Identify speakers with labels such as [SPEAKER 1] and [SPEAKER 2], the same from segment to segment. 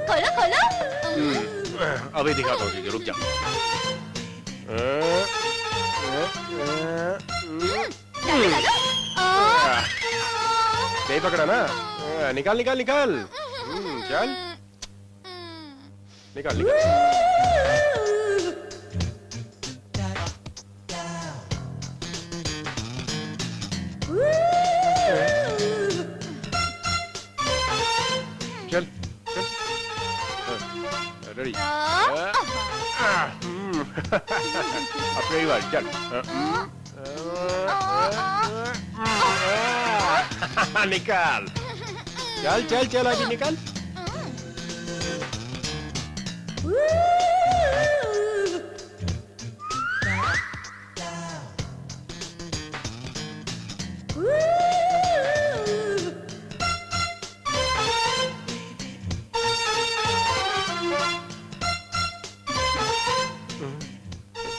[SPEAKER 1] खोलो खोलो।
[SPEAKER 2] अभी दिखाता हूँ तुझे, रुक जा। नहीं पकड़ा ना? निकाल निकाल निकाल। चल निकाल निकाल। चल चल। रेडी। अपनी बार चल। निकाल। चल चल चल आगे निकाल।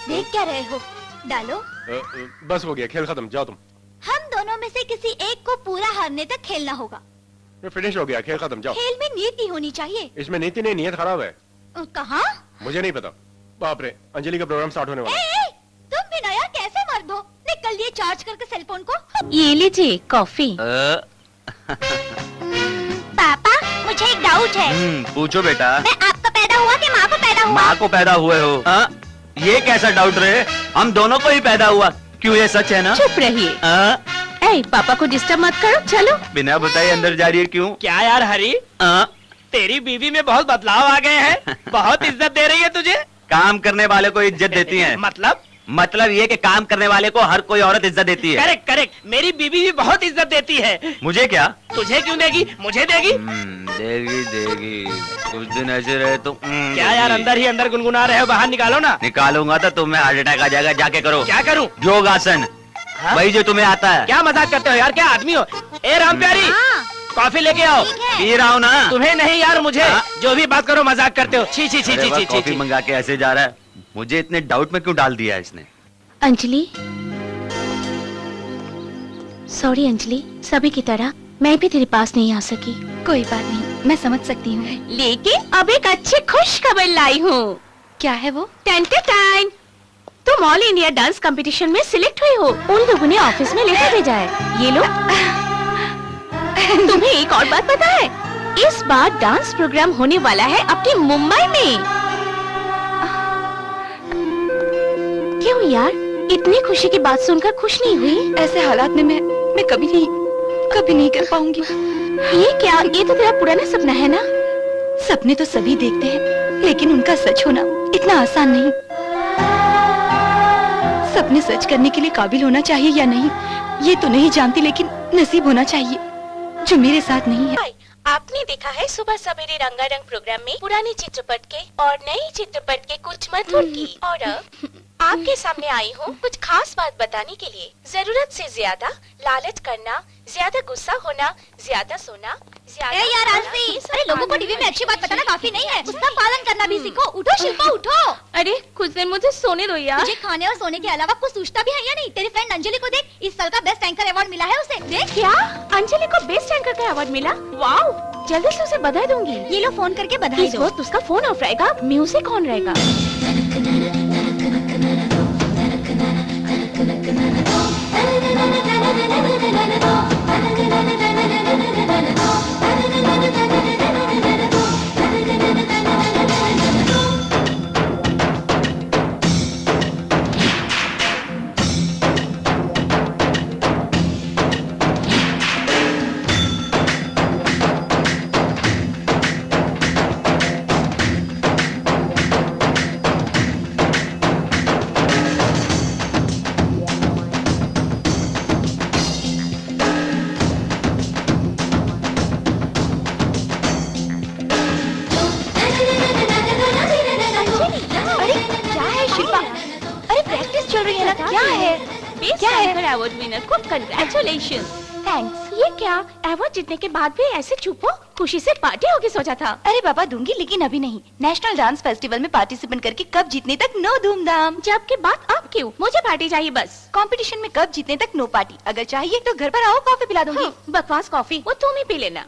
[SPEAKER 1] देख क्या रहे हो? डालो।
[SPEAKER 2] बस हो गया, खेल खत्म, जाओ तुम।
[SPEAKER 1] हम दोनों में से किसी एक को पूरा हारने तक खेलना होगा।
[SPEAKER 2] फिनिश हो गया, खेल खत्म, जाओ।
[SPEAKER 1] खेल में नीति होनी चाहिए।
[SPEAKER 2] इसमें नीति नहीं, नियत खराब है।
[SPEAKER 1] कहाँ?
[SPEAKER 2] मुझे नहीं पता। बाप रे, अंजलि का प्रोग्राम स्टार्ट होने वाला है।
[SPEAKER 1] तुम भी नया कैसे मर्द हो? निकल दिए चार्ज करके सेल फोन को।
[SPEAKER 3] ये लीजिए कॉफी।
[SPEAKER 1] पापा, मुझे एक डाउट है।
[SPEAKER 4] पूछो बेटा।
[SPEAKER 1] मैं आपको पैदा हुआ कि माँ को पैदा हुआ?
[SPEAKER 4] माँ को पैदा हुए हो। ये कैसा डाउट रहे? हम दोनों को ही पैदा हुआ। क्यों, ये सच है ना?
[SPEAKER 3] चुप रहिए। पापा को डिस्टर्ब मत करो, चलो।
[SPEAKER 4] बिना बताए अंदर जा रही है, क्यों?
[SPEAKER 5] क्या यार हरी, तेरी बीवी में बहुत बदलाव आ गए हैं। बहुत इज्जत दे रही है तुझे।
[SPEAKER 4] काम करने वाले को इज्जत देती है। मतलब ये कि काम करने वाले को हर कोई औरत इज्जत देती है।
[SPEAKER 5] करेक्ट करेक्ट, मेरी बीवी भी बहुत इज्जत देती है।
[SPEAKER 4] मुझे क्या?
[SPEAKER 5] तुझे क्यों देगी? मुझे देगी।
[SPEAKER 4] देगी देगी, कुछ दिन ऐसे रहे तो।
[SPEAKER 5] क्या यार अंदर ही अंदर गुनगुना रहे हो, बाहर निकालो ना।
[SPEAKER 4] निकालूंगा तो तुम्हें हार्ट अटैक आ जाएगा, जाके करो।
[SPEAKER 5] क्या करूं?
[SPEAKER 4] योगासन। वही जो तुम्हें आता है।
[SPEAKER 5] क्या मजाक करते हो यार, क्या आदमी हो? ए राम प्यारी, कॉफी लेके आओ।
[SPEAKER 4] पी रहा हूँ ना।
[SPEAKER 5] तुम्हें नहीं यार, मुझे। जो भी बात करो मजाक करते हो। छी छी छी छी छी।
[SPEAKER 4] कॉफी मंगा के ऐसे जा रहा है, मुझे इतने डाउट में क्यों डाल दिया इसने?
[SPEAKER 3] अंजलि, सॉरी अंजलि, सभी की तरह मैं भी तेरे पास नहीं आ सकी।
[SPEAKER 1] कोई बात नहीं, मैं समझ सकती हूँ।
[SPEAKER 3] लेकिन अब एक अच्छी खुश खबर लाई हूँ।
[SPEAKER 1] क्या है वो?
[SPEAKER 3] टेंटेटाइन, तुम ऑल इंडिया डांस कंपटीशन में सिलेक्ट हुई हो। उन लोगों ने ऑफिस में लेटर भेजा है। ये लो। तुम्हें एक और बात पता है? इस बार डांस प्रोग्राम होने वाला है अपनी मुंबई में। क्यों यार, इतनी खुशी की बात सुनकर खुश नहीं हुई?
[SPEAKER 1] ऐसे हालात में मैं कभी नहीं कर पाऊंगी।
[SPEAKER 3] ये क्या? ये तो तेरा पुराना सपना है ना?
[SPEAKER 1] सपने तो सभी देखते हैं, लेकिन उनका सच होना इतना आसान नहीं। सपने सच करने के लिए काबिल होना चाहिए या नहीं, ये तो नहीं जानती, लेकिन नसीब होना चाहिए, जो मेरे साथ नहीं है।
[SPEAKER 3] आपने देखा है सुबह सवेरे रंगारंग प्रोग्राम में पुराने चित्रपट के और नए चित्रपट के कुछ मधुर गीत। और अब आपके सामने आई हूँ कुछ खास बात बताने के लिए। जरूरत से ज्यादा लालच करना, ज्यादा गुस्सा होना, ज्यादा सोना, ज्यादा।
[SPEAKER 1] यार आलसी, अरे लोगों को टीवी में अच्छी बात बताना काफी नहीं है, उसका पालन करना भी सीखो। उठो शिल्पा उठो।
[SPEAKER 3] अरे कुछ देर मुझे सोने दो यार।
[SPEAKER 1] मुझे खाने और सोने के अलावा कुछ सूझता भी है या नहीं? तेरी फ्रेंड अंजलि को देख, इस साल का बेस्ट एंकर अवार्ड मिला है उसे। देख।
[SPEAKER 3] क्या अंजलि को बेस्ट एंकर का अवार्ड मिला? वाओ, जल्दी से उसे बधाई दूंगी।
[SPEAKER 1] ये लो फोन करके बधाई
[SPEAKER 3] इस
[SPEAKER 1] दो।
[SPEAKER 3] वक्त उसका फोन ऑफ रहेगा, म्यूजिक ऑन रहेगा। अवार्ड विनर को कंग्रेचुलेशन। थैंक्स। ये क्या, अवार्ड जीतने के बाद भी ऐसे चुप हो? खुशी से पार्टी होगी सोचा था।
[SPEAKER 1] अरे बाबा दूंगी, लेकिन अभी नहीं। नेशनल डांस फेस्टिवल में पार्टिसिपेट करके कब जीतने तक नो धूमधाम।
[SPEAKER 3] जब के बात अब क्यों? मुझे पार्टी चाहिए बस।
[SPEAKER 1] कंपटीशन में कब जीतने तक नो पार्टी। अगर चाहिए तो घर पर आओ, कॉफी पिला दूंगी।
[SPEAKER 3] बकवास कॉफी वो तुम ही पी लेना।